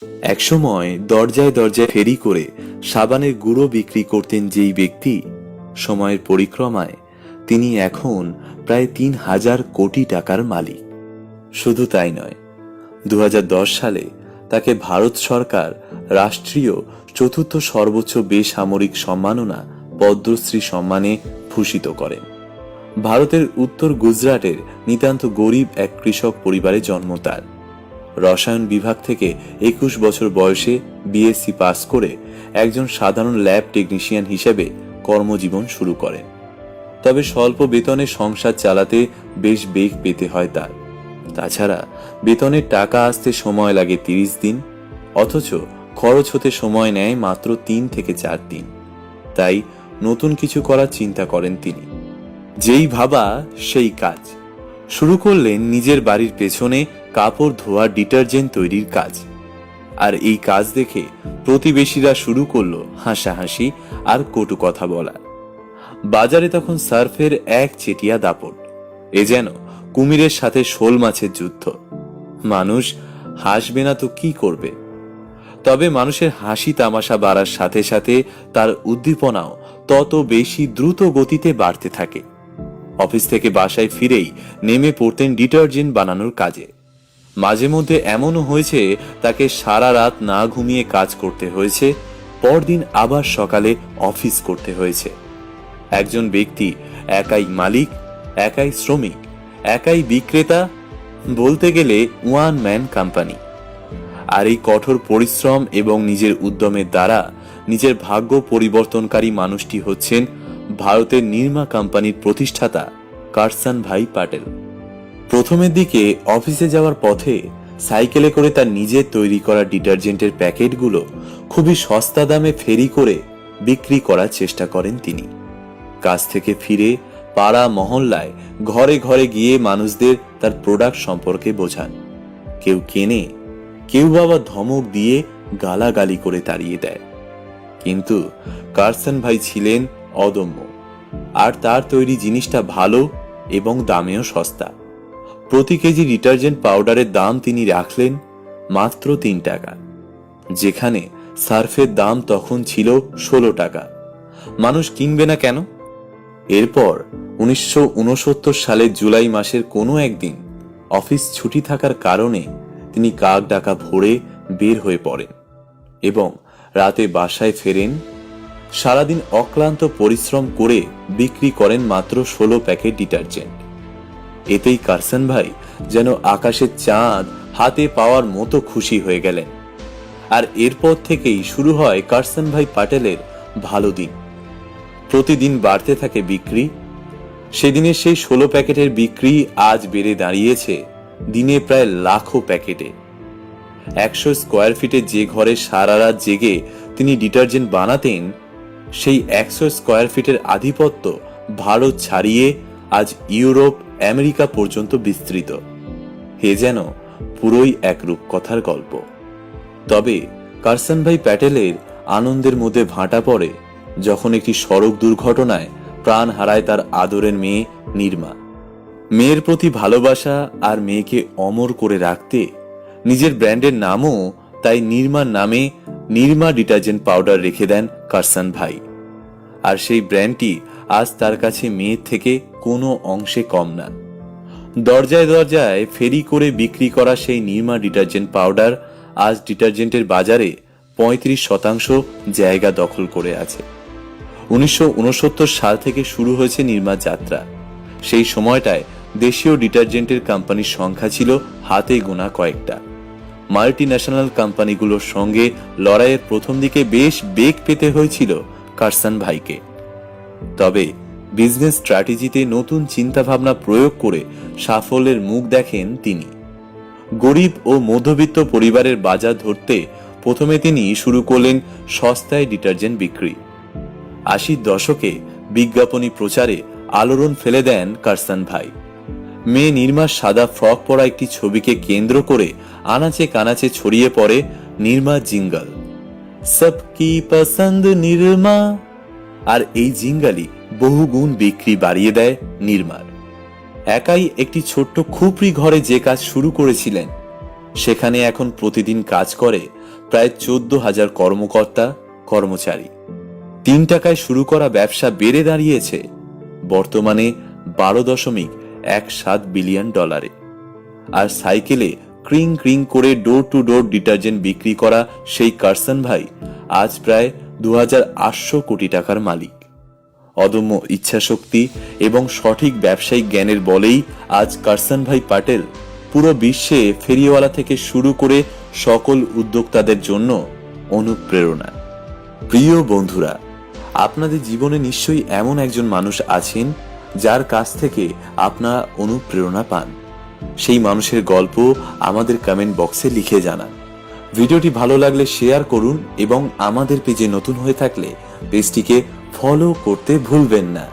একসময় দরজায় দরজায় ফেরি করে সাবানের গুঁড়ো বিক্রি করতেন যেই ব্যক্তি, সময়ের পরিক্রমায় তিনি এখন প্রায় ৩,০০০ কোটি টাকার মালিক। শুধু তাই নয়, ২০১০ সালে তাকে ভারত সরকার রাষ্ট্রীয় চতুর্থ সর্বোচ্চ বেসামরিক সম্মাননা পদ্মশ্রী সম্মানে ভূষিত করেন। ভারতের উত্তর গুজরাটের নিতান্ত গরিব এক কৃষক পরিবারে জন্ম তার। রসায়ন বিভাগ থেকে ২১ বছর বয়সে বিএসসি পাস করে একজন সাধারণ ল্যাব টেকনিশিয়ান হিসেবে কর্মজীবন শুরু করেন। তবে স্বল্প বেতনে সংসার চালাতে বেশ বেগ পেতে হয় তার। তাছাড়া বেতনের টাকা আসতে সময় লাগে ৩০ দিন, অথচ খরচ হতে সময় নেয় মাত্র ৩ থেকে ৪ দিন। তাই নতুন কিছু করার চিন্তা করেন তিনি। যেই ভাবা সেই কাজ শুরু করলেন নিজের বাড়ির পেছনে কাপড় ধোয়া ডিটারজেন্ট তৈরির কাজ। আর এই কাজ দেখে প্রতিবেশীরা শুরু করলো হাসাহাসি আর কটু কথা বলা। বাজারে তখন সার্ফের এক চেটিয়া দাপট, এ যেন কুমিরের সাথে শোল মাছের যুদ্ধ। মানুষ হাসবে না তো কি করবে? তবে মানুষের হাসি তামাশা বাড়ার সাথে সাথে তার উদ্দীপনাও তত বেশি দ্রুত গতিতে বাড়তে থাকে। অফিস থেকে বাসায় ফিরেই নেমে পড়তেন ডিটারজেন্ট বানানোর কাজে। মাঝে মধ্যে এমনও হয়েছে তাকে সারা রাত না ঘুমিয়ে কাজ করতে হয়েছে, পরদিন আবার সকালে অফিস করতে হয়েছে। একজন ব্যক্তি একাই মালিক, একাই শ্রমিক, একাই বিক্রেতা, বলতে গেলে ওয়ান ম্যান কোম্পানি। আর এই কঠোর পরিশ্রম এবং নিজের উদ্যমের দ্বারা নিজের ভাগ্য পরিবর্তনকারী মানুষটি হচ্ছেন ভারতের নির্মা কোম্পানির প্রতিষ্ঠাতা কারসান ভাই পাটেল। প্রথমের দিকে অফিসে যাওয়ার পথে সাইকেলে করে তার নিজের তৈরি করা ডিটারজেন্টের প্যাকেটগুলো খুবই সস্তা দামে ফেরি করে বিক্রি করার চেষ্টা করেন তিনি। কাজ থেকে ফিরে পাড়া মহল্লায় ঘরে ঘরে গিয়ে মানুষদের তার প্রোডাক্ট সম্পর্কে বোঝান। কেউ কেনে, কেউ আবার ধমক দিয়ে গালাগালি করে তাড়িয়ে দেয়। কিন্তু কারসান ভাই ছিলেন অদম্য, আর তার তৈরি জিনিসটা ভালো এবং দামেও সস্তা। প্রতি কেজি ডিটারজেন্ট পাউডারের দাম তিনি রাখলেন মাত্র ৩ টাকা, যেখানে সার্ফের দাম তখন ছিল ১৬ টাকা। মানুষ কিনবে না কেন? এরপর ১৯৬৯ সালের জুলাই মাসের কোনো একদিন অফিস ছুটি থাকার কারণে তিনি কাক ডাকা ভোরে বের হয়ে পড়েন এবং রাতে বাসায় ফেরেন। সারাদিন অক্লান্ত পরিশ্রম করে বিক্রি করেন মাত্র ১৬ প্যাকেট ডিটারজেন্ট। এতেই কারসান ভাই যেন আকাশের চাঁদ হাতে পাওয়ার মতো খুশি হয়ে গেলেন। আর এরপর থেকেই শুরু হয় কারসান ভাই পাটেলের ভালো দিন। প্রতিদিন বাড়তে থাকে বিক্রি। সেদিনের সেই ১৬ প্যাকেটের বিক্রি আজ বেড়ে দাঁড়িয়েছে দিনে প্রায় লাখো প্যাকেটে। ১০০ স্কোয়ার ফিটে যে ঘরে সারা রাত জেগে তিনি ডিটারজেন্ট বানাতেন, সেই ১০০ স্কোয়ার ফিটের আধিপত্য ভারত ছাড়িয়ে আজ ইউরোপ, আমেরিকা পর্যন্ত বিস্তৃত। হে যেন পুরোই এক রূপকথার গল্প। তবে কারসান ভাই প্যাটেলের আনন্দের মধ্যে ভাঁটা পড়ে যখন একটি সড়ক দুর্ঘটনায় প্রাণ হারায় তার আদরের মেয়ে নির্মা। মেয়ের প্রতি ভালোবাসা আর মেয়েকে অমর করে রাখতে নিজের ব্র্যান্ডের নামও তাই নির্মার নামে নির্মা ডিটারজেন্ট পাউডার রেখে দেন কারসান ভাই। আর সেই ব্র্যান্ডটি আজ তার কাছে মেয়ের থেকে কোনো অংশে কম না। দরজায় দরজায় ফেরি করে বিক্রি করা সেই নির্মা ডিটারজেন্ট পাউডার আজ ডিটারজেন্টের বাজারে ৩৫% জায়গা দখল করে আছে। ১৯৬৯ সাল থেকে শুরু হয়েছে নির্মার যাত্রা। সেই সময়টায় দেশীয় ডিটারজেন্টের কোম্পানির সংখ্যা ছিল হাতে গোনা কয়েকটা। মাল্টি ন্যাশনাল কোম্পানিগুলোর সঙ্গে লড়াইয়ের প্রথম দিকে বেশ বেগ পেতে হয়েছিল কারসান ভাইকে। তবে বিজনেস স্ট্র্যাটেজিতে নতুন চিন্তাভাবনা প্রয়োগ করে সাফল্যের মুখ দেখেন তিনি। গরিব ও মধ্যবিত্ত পরিবারের বাজার ধরতে প্রথমে তিনি শুরু করলেন সস্তায় ডিটারজেন্ট বিক্রি। ৮০ দশকে বিজ্ঞাপনী প্রচারে আলোড়ন ফেলে দেন কারসান ভাই। মেয়ে নির্মার সাদা ফ্রক পরা একটি ছবিকে কেন্দ্র করে আনাচে কানাচে ছড়িয়ে পড়ে নির্মা জিঙ্গল, সবকি পছন্দ নির্মা। আর এই জিঙ্গালি বহুগুণ বিক্রি বাড়িয়ে দেয় নির্মার। একাই একটি ছোট্ট খুপড়ি ঘরে যে কাজ শুরু করেছিলেন, সেখানে এখন প্রতিদিন কাজ করে প্রায় 14,000 কর্মকর্তা কর্মচারী। 3 টাকায় শুরু করা ব্যবসা বেড়ে দাঁড়িয়েছে বর্তমানে $12.17 বিলিয়ন। আর সাইকেলে ক্রিং ক্রিং করে ডোর টু ডোর ডিটারজেন্ট বিক্রি করা সেই কারসন ভাই আজ প্রায় 2,800 কোটি টাকার মালিক। অদম্য ইচ্ছাশক্তি এবং সঠিক ব্যবসায়িক জ্ঞানের বলেই আজ কারসন ভাই পাটেল পুরো বিশ্বে ফেরিওয়ালা থেকে শুরু করে সকল উদ্যোক্তাদের জন্য অনুপ্রেরণা। প্রিয় বন্ধুরা, আপনাদের জীবনে নিশ্চয়ই এমন একজন মানুষ আছেন যার কাছ থেকে আপনারা অনুপ্রেরণা পান। সেই মানুষের গল্প আমাদের কমেন্ট বক্সে লিখে জানান। ভিডিওটি ভালো লাগলে শেয়ার করুন এবং আমাদের পেজে নতুন হয়ে থাকলে পেজটিকে ফলো করতে ভুলবেন না।